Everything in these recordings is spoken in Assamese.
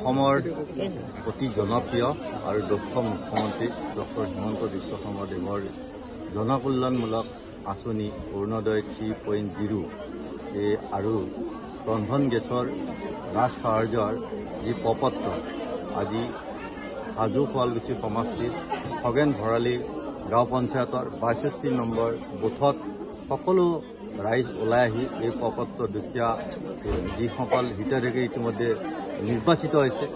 অসমৰ অতি জনপ্ৰিয় আৰু দক্ষ মুখ্যমন্ত্ৰী ডক্টৰ হিমন্ত বিশ্ব শৰ্মা দেৱৰ জনকল্যাণমূলক আঁচনি অৰুণোদয় 3.0 আৰু ৰন্ধন গেছৰ ৰাজ সাহায্যৰ যি প্ৰপত্ৰ আজি হাজো শুৱালকুছি সমষ্টিৰ খগেন ভৰালী গাঁও পঞ্চায়তৰ ৬২ নম্বৰ বুথত সকলো ৰাইজ ওলাই আহি এই প্ৰপত্ৰ দুখীয়া যিসকল হিতাধিকাৰী ইতিমধ্যে নিৰ্বাচিত হৈছে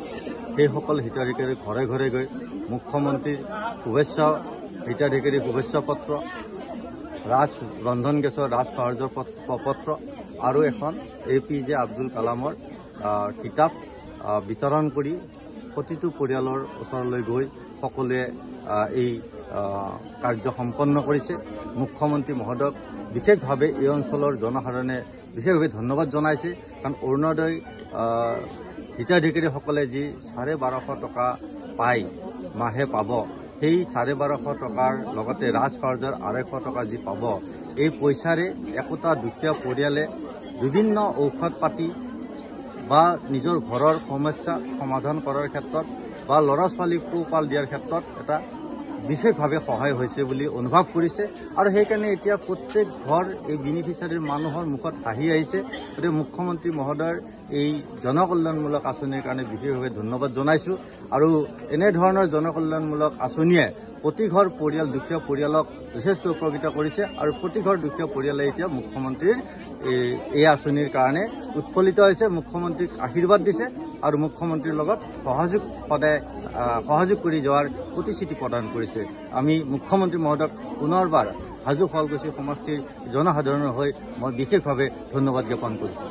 সেইসকল হিতাধিকাৰীৰ ঘৰে ঘৰে গৈ মুখ্যমন্ত্ৰীৰ শুভেচ্ছা হিতাধিকাৰী শুভেচ্ছা পত্ৰ ৰন্ধন গেছৰ ৰাজ সাহায্যৰ প্ৰপত্ৰ আৰু এখন APJ আব্দুল কালামৰ কিতাপ বিতৰণ কৰি প্ৰতিটো পৰিয়ালৰ ওচৰলৈ গৈ সকলোৱে এই কাৰ্য সম্পন্ন কৰিছে। মুখ্যমন্ত্ৰী মহোদয়ক বিশেষভাৱে এই অঞ্চলৰ জনসাধাৰণে বিশেষভাৱে ধন্যবাদ জনাইছে, কাৰণ অৰুণোদয় হিতাধিকাৰীসকলে যি ১২৫০ টকা পাই মাহে পাব, সেই ১২৫০ টকাৰ লগতে ৰাজ সাহায্যৰ ২৫০ টকা যি পাব, এই পইচাৰে একোটা দুখীয়া পৰিয়ালে বিভিন্ন ঔষধ পাতি বা নিজৰ ঘৰৰ সমস্যা সমাধান কৰাৰ ক্ষেত্ৰত বা ল'ৰা ছোৱালীক পোহপাল দিয়াৰ ক্ষেত্ৰত এটা বিশেষভাৱে সহায় হৈছে বুলি অনুভৱ কৰিছে। আৰু সেইকাৰণে এতিয়া প্ৰত্যেক ঘৰ এই বেনিফিচিয়াৰীৰ মানুহৰ মুখত হাঁহি আহিছে। গতিকে মুখ্যমন্ত্ৰী মহোদয়ৰ এই জনকল্যাণমূলক আঁচনিৰ কাৰণে বিশেষভাৱে ধন্যবাদ জনাইছোঁ। আৰু এনেধৰণৰ জনকল্যাণমূলক আঁচনিয়ে প্ৰতিঘৰ পৰিয়াল দুখীয়া পৰিয়ালক যথেষ্ট উপকৃত কৰিছে আৰু প্ৰতিঘৰ দুখীয়া পৰিয়ালে এতিয়া মুখ্যমন্ত্ৰীৰ এই আঁচনিৰ কাৰণে উৎফুল্লিত হৈছে, মুখ্যমন্ত্ৰীক আশীৰ্বাদ দিছে আৰু মুখ্যমন্ত্ৰীৰ লগত সদায় সহযোগ কৰি যোৱাৰ প্ৰতিশ্ৰুতি প্ৰদান কৰিছে। আমি মুখ্যমন্ত্ৰী মহোদয়ক পুনৰবাৰ হাজো শুৱালকুছি সমষ্টিৰ জনসাধাৰণৰ হৈ মই বিশেষভাৱে ধন্যবাদ জ্ঞাপন কৰিছোঁ।